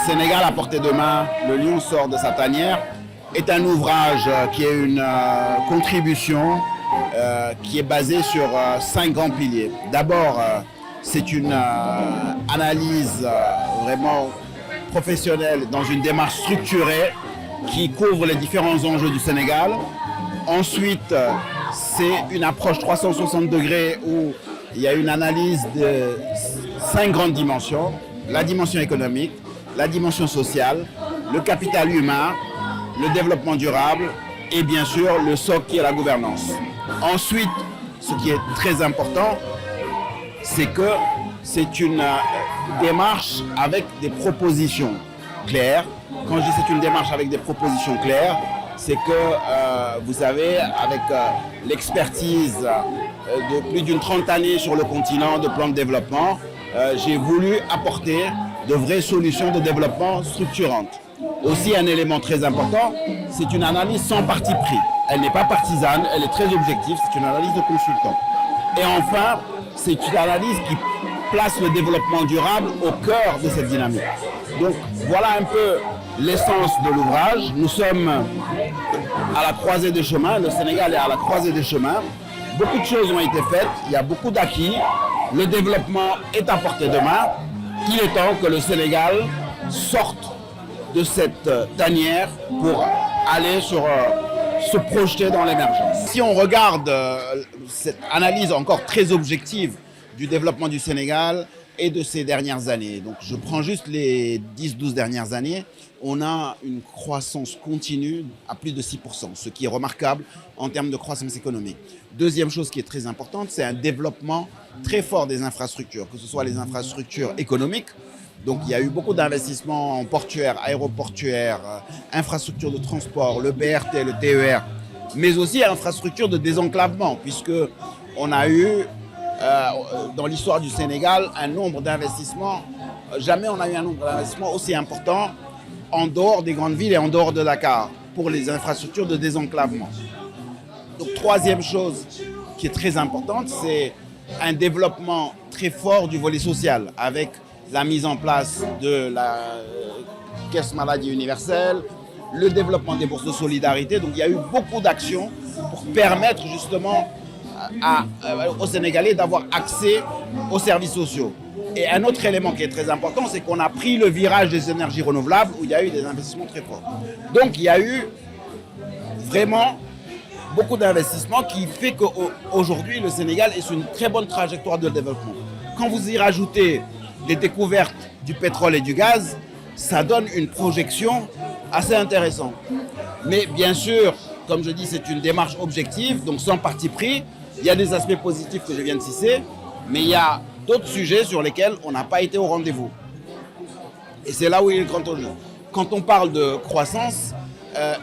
Sénégal à portée de main, le lion sort de sa tanière, est un ouvrage qui est une contribution qui est basée sur 5 grands piliers. D'abord, c'est une analyse vraiment professionnelle dans une démarche structurée qui couvre les différents enjeux du Sénégal. Ensuite, c'est une approche 360 degrés où il y a une analyse de 5 grandes dimensions. La dimension économique, la dimension sociale, le capital humain, le développement durable et bien sûr le socle qui est la gouvernance. Ensuite, ce qui est très important, c'est que c'est une démarche avec des propositions claires. Quand je dis c'est une démarche avec des propositions claires, c'est que, vous savez, avec l'expertise de plus d'une 30 années sur le continent de plan de développement, j'ai voulu apporter de vraies solutions de développement structurantes. Aussi, un élément très important, c'est une analyse sans parti pris. Elle n'est pas partisane, elle est très objective, c'est une analyse de consultant. Et enfin, c'est une analyse qui place le développement durable au cœur de cette dynamique. Donc voilà un peu l'essence de l'ouvrage. Nous sommes à la croisée des chemins, le Sénégal est à la croisée des chemins. Beaucoup de choses ont été faites, il y a beaucoup d'acquis, le développement est à portée de main. Il est temps que le Sénégal sorte de cette tanière pour aller se projeter dans l'émergence. Si on regarde cette analyse encore très objective du développement du Sénégal et de ces dernières années, donc je prends juste les 10-12 dernières années, on a une croissance continue à plus de 6%, ce qui est remarquable en termes de croissance économique. Deuxième chose qui est très importante, c'est un développement très fort des infrastructures, que ce soit les infrastructures économiques. Donc il y a eu beaucoup d'investissements portuaires, aéroportuaires, infrastructures de transport, le BRT, le TER, mais aussi infrastructures de désenclavement, puisqu'on a eu dans l'histoire du Sénégal un nombre d'investissements, jamais on a eu un nombre d'investissements aussi important en dehors des grandes villes et en dehors de Dakar pour les infrastructures de désenclavement. Donc troisième chose qui est très importante, c'est un développement très fort du volet social avec la mise en place de la caisse maladie universelle, le développement des bourses de solidarité. Donc il y a eu beaucoup d'actions pour permettre justement aux Sénégalais d'avoir accès aux services sociaux. Et un autre élément qui est très important, c'est qu'on a pris le virage des énergies renouvelables où il y a eu des investissements très forts. Donc il y a eu vraiment beaucoup d'investissements qui fait qu'aujourd'hui le Sénégal est sur une très bonne trajectoire de développement. Quand vous y rajoutez les découvertes du pétrole et du gaz, ça donne une projection assez intéressante. Mais bien sûr, comme je dis, c'est une démarche objective, donc sans parti pris. Il y a des aspects positifs que je viens de citer, mais il y a d'autres sujets sur lesquels on n'a pas été au rendez-vous. Et c'est là où il est le grand enjeu. Quand on parle de croissance,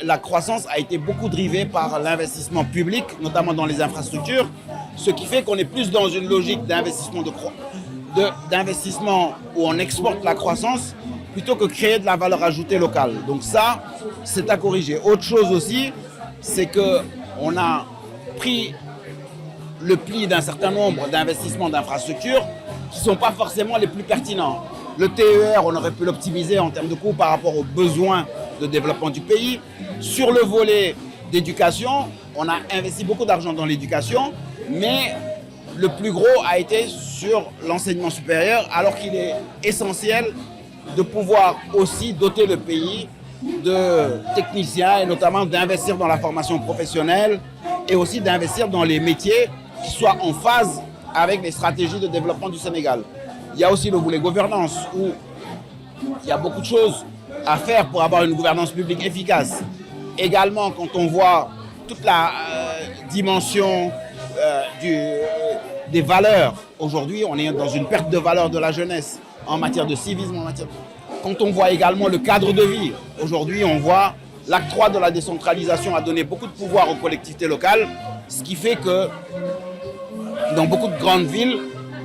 la croissance a été beaucoup drivée par l'investissement public, notamment dans les infrastructures, ce qui fait qu'on est plus dans une logique d'investissement où on exporte la croissance plutôt que créer de la valeur ajoutée locale. Donc ça, c'est à corriger. Autre chose aussi, c'est qu'on a pris le pli d'un certain nombre d'investissements d'infrastructures qui ne sont pas forcément les plus pertinents. Le TER, on aurait pu l'optimiser en termes de coûts par rapport aux besoins de développement du pays. Sur le volet d'éducation, on a investi beaucoup d'argent dans l'éducation, mais le plus gros a été sur l'enseignement supérieur, alors qu'il est essentiel de pouvoir aussi doter le pays de techniciens et notamment d'investir dans la formation professionnelle et aussi d'investir dans les métiers qui soient en phase avec les stratégies de développement du Sénégal. Il y a aussi le volet gouvernance où il y a beaucoup de choses à faire pour avoir une gouvernance publique efficace. Également, quand on voit toute la dimension des valeurs, aujourd'hui on est dans une perte de valeur de la jeunesse en matière de civisme, Quand on voit également le cadre de vie, aujourd'hui on voit l'acte 3 de la décentralisation a donné beaucoup de pouvoir aux collectivités locales, ce qui fait que dans beaucoup de grandes villes,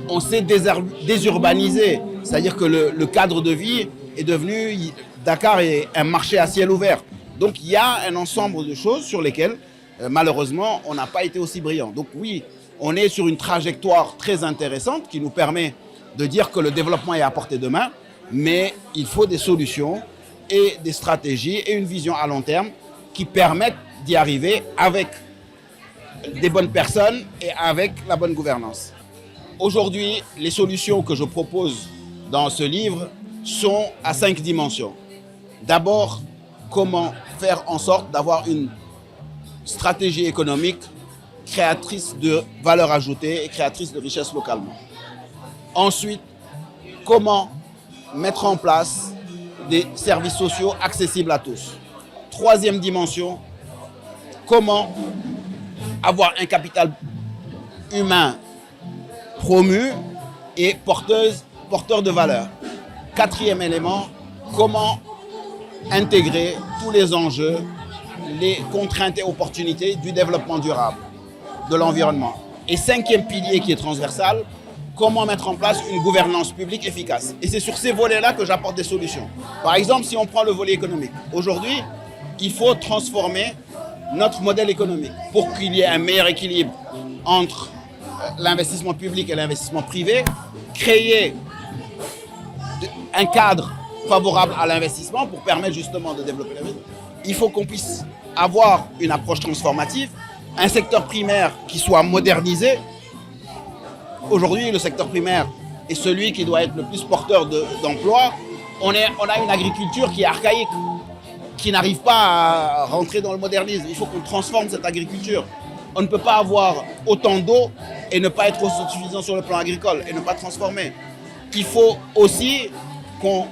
on s'est désurbanisé. C'est-à-dire que le cadre de vie est devenu, Dakar est un marché à ciel ouvert. Donc il y a un ensemble de choses sur lesquelles, malheureusement, on n'a pas été aussi brillant. Donc oui, on est sur une trajectoire très intéressante qui nous permet de dire que le développement est à portée de main. mais il faut des solutions et des stratégies et une vision à long terme qui permettent d'y arriver avec des bonnes personnes et avec la bonne gouvernance. Aujourd'hui, les solutions que je propose dans ce livre sont à 5 dimensions. D'abord, comment faire en sorte d'avoir une stratégie économique créatrice de valeur ajoutée et créatrice de richesse localement. Ensuite, comment mettre en place des services sociaux accessibles à tous. Troisième dimension, comment avoir un capital humain promu et porteur de valeur. Quatrième élément, comment intégrer tous les enjeux, les contraintes et opportunités du développement durable, de l'environnement. Et cinquième pilier qui est transversal, comment mettre en place une gouvernance publique efficace. Et c'est sur ces volets-là que j'apporte des solutions. Par exemple, si on prend le volet économique, aujourd'hui, il faut transformer notre modèle économique pour qu'il y ait un meilleur équilibre entre l'investissement public et l'investissement privé, créer un cadre favorable à l'investissement pour permettre justement de développer l'investissement. Il faut qu'on puisse avoir une approche transformative, un secteur primaire qui soit modernisé. Aujourd'hui, le secteur primaire est celui qui doit être le plus porteur d'emplois. On a une agriculture qui est archaïque, qui n'arrive pas à rentrer dans le modernisme. Il faut qu'on transforme cette agriculture. On ne peut pas avoir autant d'eau et ne pas être autosuffisant sur le plan agricole et ne pas transformer. Il faut aussi qu'on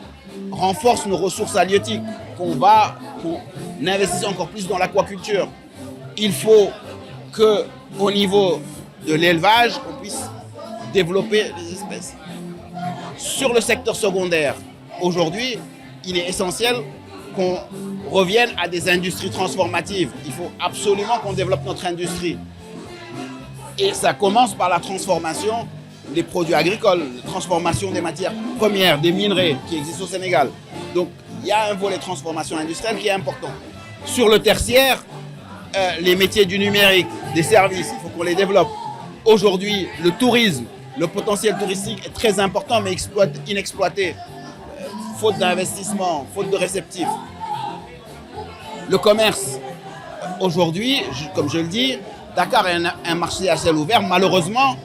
renforce nos ressources halieutiques, qu'on investisse encore plus dans l'aquaculture. Il faut qu'au niveau de l'élevage, on puisse développer les espèces. Sur le secteur secondaire, aujourd'hui, il est essentiel qu'on revienne à des industries transformatives. Il faut absolument qu'on développe notre industrie. Et ça commence par la transformation des produits agricoles, la transformation des matières premières, des minerais qui existent au Sénégal. Donc, il y a un volet transformation industrielle qui est important. Sur le tertiaire, les métiers du numérique, des services, il faut qu'on les développe. Aujourd'hui, le tourisme, le potentiel touristique est très important mais inexploité. Faute d'investissement, faute de réceptifs. Le commerce, aujourd'hui, comme je le dis, Dakar est un marché à ciel ouvert. Malheureusement,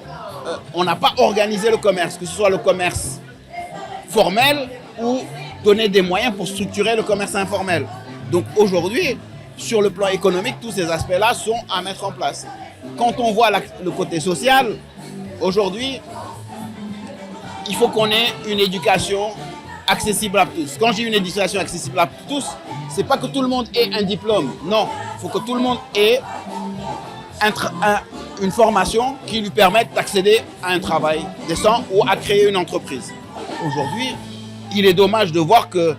on n'a pas organisé le commerce, que ce soit le commerce formel ou donner des moyens pour structurer le commerce informel. Donc aujourd'hui, sur le plan économique, tous ces aspects-là sont à mettre en place. Quand on voit le côté social, aujourd'hui, il faut qu'on ait une éducation accessible à tous. Quand j'ai une éducation accessible à tous, c'est pas que tout le monde ait un diplôme. Non, il faut que tout le monde ait une formation qui lui permette d'accéder à un travail décent ou à créer une entreprise. Aujourd'hui, il est dommage de voir que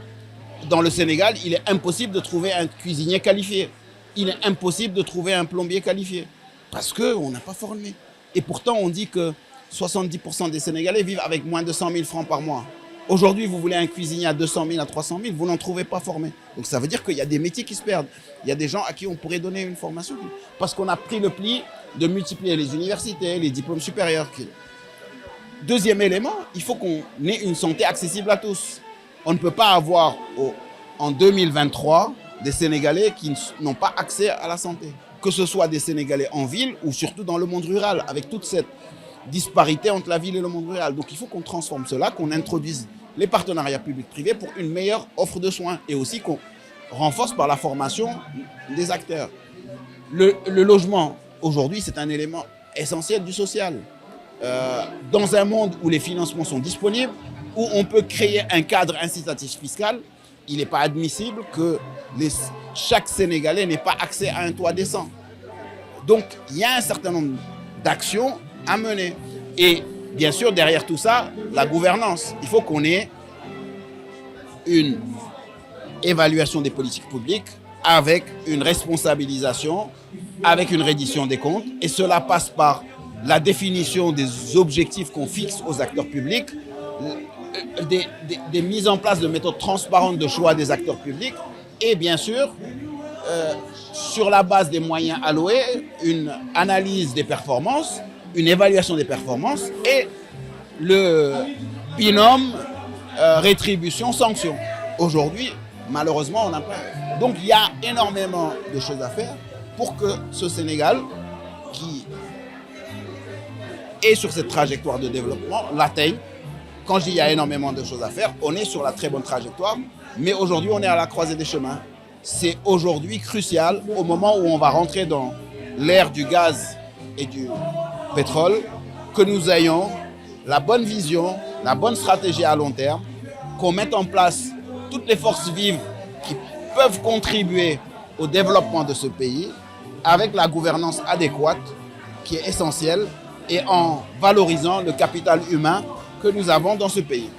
dans le Sénégal, il est impossible de trouver un cuisinier qualifié. Il est impossible de trouver un plombier qualifié parce qu'on n'a pas formé. Et pourtant, on dit que 70% des Sénégalais vivent avec moins de 100 000 francs par mois. Aujourd'hui, vous voulez un cuisinier à 200 000, à 300 000, vous n'en trouvez pas formé. Donc ça veut dire qu'il y a des métiers qui se perdent. Il y a des gens à qui on pourrait donner une formation parce qu'on a pris le pli de multiplier les universités, les diplômes supérieurs. Deuxième élément, il faut qu'on ait une santé accessible à tous. On ne peut pas avoir en 2023 des Sénégalais qui n'ont pas accès à la santé. Que ce soit des Sénégalais en ville ou surtout dans le monde rural, avec toute cette disparité entre la ville et le monde rural. Donc il faut qu'on transforme cela, qu'on introduise les partenariats publics-privés pour une meilleure offre de soins et aussi qu'on renforce par la formation des acteurs. Le logement, aujourd'hui, c'est un élément essentiel du social. Dans un monde où les financements sont disponibles, où on peut créer un cadre incitatif fiscal, il n'est pas admissible que chaque Sénégalais n'ait pas accès à un toit décent. Donc, il y a un certain nombre d'actions à mener. Et bien sûr, derrière tout ça, la gouvernance. Il faut qu'on ait une évaluation des politiques publiques avec une responsabilisation, avec une reddition des comptes. Et cela passe par la définition des objectifs qu'on fixe aux acteurs publics, des mises en place de méthodes transparentes de choix des acteurs publics et bien sûr, sur la base des moyens alloués, une analyse des performances, une évaluation des performances et le binôme rétribution, sanction. Aujourd'hui, malheureusement, on n'a pas. Donc il y a énormément de choses à faire pour que ce Sénégal, qui est sur cette trajectoire de développement, l'atteigne. Quand je dis il y a énormément de choses à faire, on est sur la très bonne trajectoire, mais aujourd'hui on est à la croisée des chemins. C'est aujourd'hui crucial, au moment où on va rentrer dans l'ère du gaz et du pétrole, que nous ayons la bonne vision, la bonne stratégie à long terme, qu'on mette en place toutes les forces vives qui peuvent contribuer au développement de ce pays, avec la gouvernance adéquate qui est essentielle, et en valorisant le capital humain que nous avons dans ce pays.